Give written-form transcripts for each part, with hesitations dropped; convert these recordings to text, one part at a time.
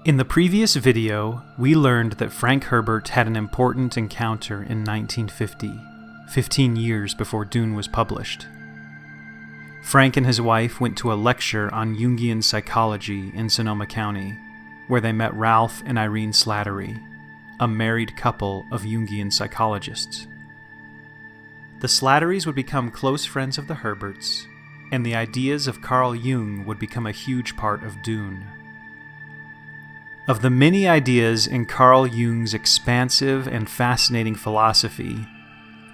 In the previous video, we learned that Frank Herbert had an important encounter in 1950, 15 years before Dune was published. Frank and his wife went to a lecture on Jungian psychology in Sonoma County, where they met Ralph and Irene Slattery, a married couple of Jungian psychologists. The Slatterys would become close friends of the Herberts, and the ideas of Carl Jung would become a huge part of Dune. Of the many ideas in Carl Jung's expansive and fascinating philosophy,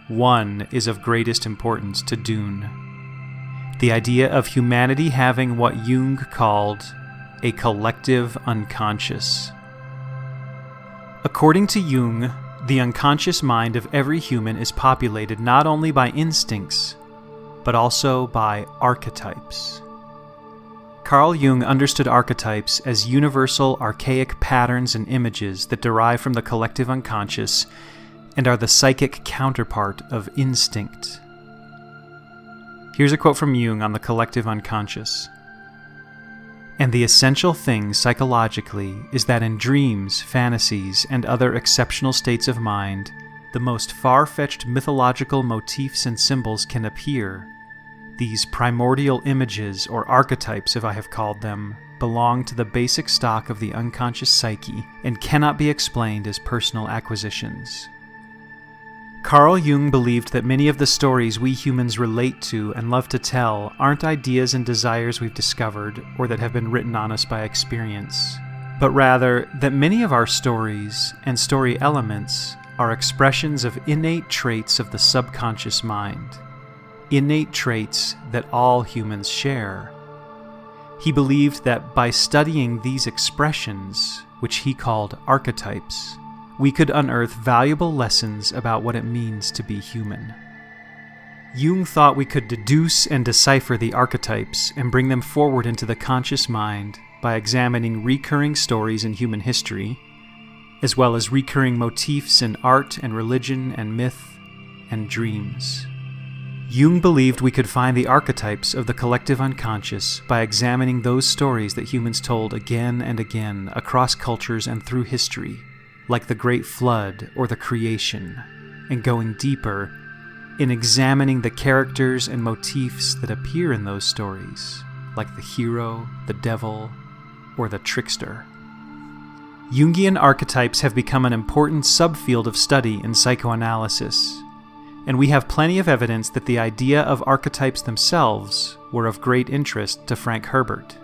one is of greatest importance to Dune: the idea of humanity having what Jung called a collective unconscious. According to Jung, the unconscious mind of every human is populated not only by instincts, but also by archetypes. Carl Jung understood archetypes as universal archaic patterns and images that derive from the collective unconscious and are the psychic counterpart of instinct. Here's a quote from Jung on the collective unconscious. "And the essential thing psychologically is that in dreams, fantasies, and other exceptional states of mind, the most far-fetched mythological motifs and symbols can appear. These primordial images, or archetypes if I have called them, belong to the basic stock of the unconscious psyche and cannot be explained as personal acquisitions." Carl Jung believed that many of the stories we humans relate to and love to tell aren't ideas and desires we've discovered or that have been written on us by experience, but rather that many of our stories and story elements are expressions of innate traits of the subconscious mind. Innate traits that all humans share. He believed that by studying these expressions, which he called archetypes, we could unearth valuable lessons about what it means to be human. Jung thought we could deduce and decipher the archetypes and bring them forward into the conscious mind by examining recurring stories in human history, as well as recurring motifs in art and religion and myth and dreams. Jung believed we could find the archetypes of the collective unconscious by examining those stories that humans told again and again across cultures and through history, like the Great Flood or the Creation, and going deeper in examining the characters and motifs that appear in those stories, like the hero, the devil, or the trickster. Jungian archetypes have become an important subfield of study in psychoanalysis, and we have plenty of evidence that the idea of archetypes themselves were of great interest to Frank Herbert,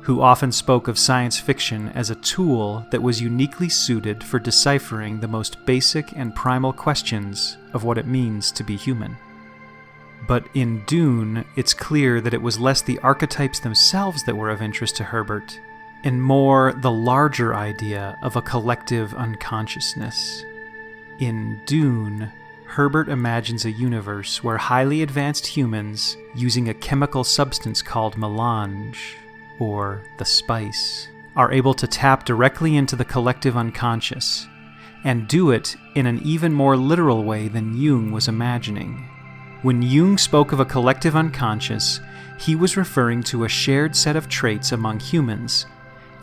who often spoke of science fiction as a tool that was uniquely suited for deciphering the most basic and primal questions of what it means to be human. But in Dune, it's clear that it was less the archetypes themselves that were of interest to Herbert, and more the larger idea of a collective unconsciousness. In Dune, Herbert imagines a universe where highly advanced humans, using a chemical substance called melange, or the spice, are able to tap directly into the collective unconscious, and do it in an even more literal way than Jung was imagining. When Jung spoke of a collective unconscious, he was referring to a shared set of traits among humans,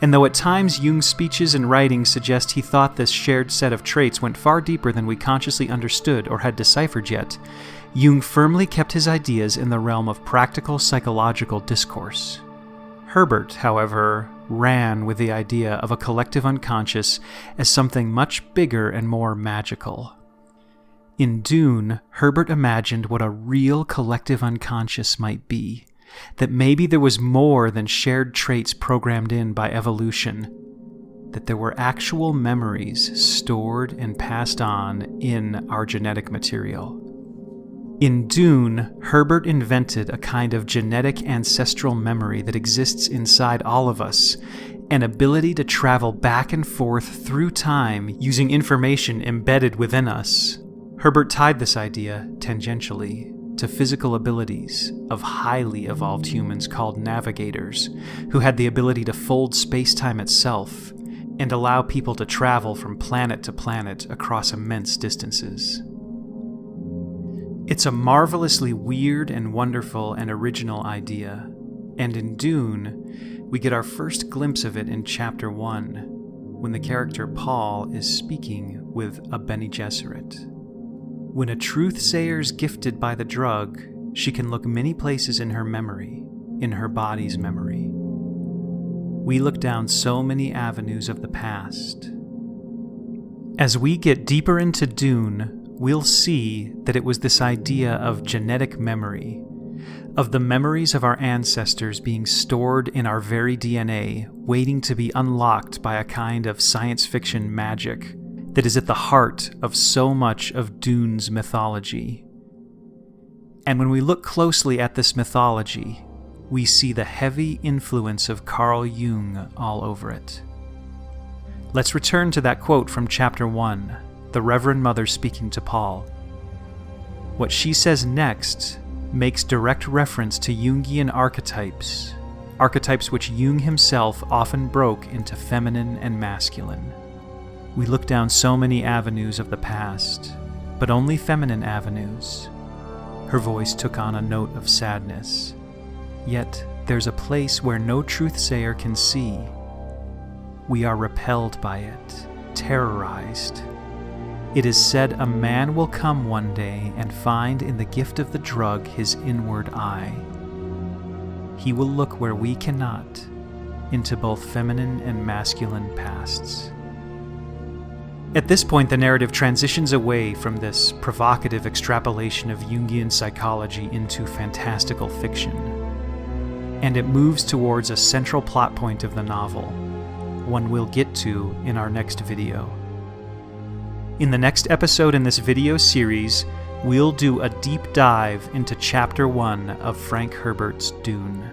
and though at times Jung's speeches and writings suggest he thought this shared set of traits went far deeper than we consciously understood or had deciphered yet, Jung firmly kept his ideas in the realm of practical psychological discourse. Herbert, however, ran with the idea of a collective unconscious as something much bigger and more magical. In Dune, Herbert imagined what a real collective unconscious might be, that maybe there was more than shared traits programmed in by evolution, that there were actual memories stored and passed on in our genetic material. In Dune, Herbert invented a kind of genetic ancestral memory that exists inside all of us, an ability to travel back and forth through time using information embedded within us. Herbert tied this idea, tangentially, to physical abilities of highly evolved humans called navigators, who had the ability to fold space-time itself and allow people to travel from planet to planet across immense distances. It's a marvelously weird and wonderful and original idea, and in Dune, we get our first glimpse of it in Chapter 1, when the character Paul is speaking with a Bene Gesserit. When a truth-sayer's gifted by the drug, she can look many places in her memory, in her body's memory. We look down so many avenues of the past. As we get deeper into Dune, we'll see that it was this idea of genetic memory, of the memories of our ancestors being stored in our very DNA, waiting to be unlocked by a kind of science fiction magic that is at the heart of so much of Dune's mythology. And when we look closely at this mythology, we see the heavy influence of Carl Jung all over it. Let's return to that quote from Chapter 1, the Reverend Mother speaking to Paul. What she says next makes direct reference to Jungian archetypes, archetypes which Jung himself often broke into feminine and masculine. We look down so many avenues of the past, but only feminine avenues. Her voice took on a note of sadness. Yet there's a place where no truth-sayer can see. We are repelled by it, terrorized. It is said a man will come one day and find in the gift of the drug his inward eye. He will look where we cannot, into both feminine and masculine pasts. At this point, the narrative transitions away from this provocative extrapolation of Jungian psychology into fantastical fiction, and it moves towards a central plot point of the novel, one we'll get to in our next video. In the next episode in this video series, we'll do a deep dive into Chapter 1 of Frank Herbert's Dune.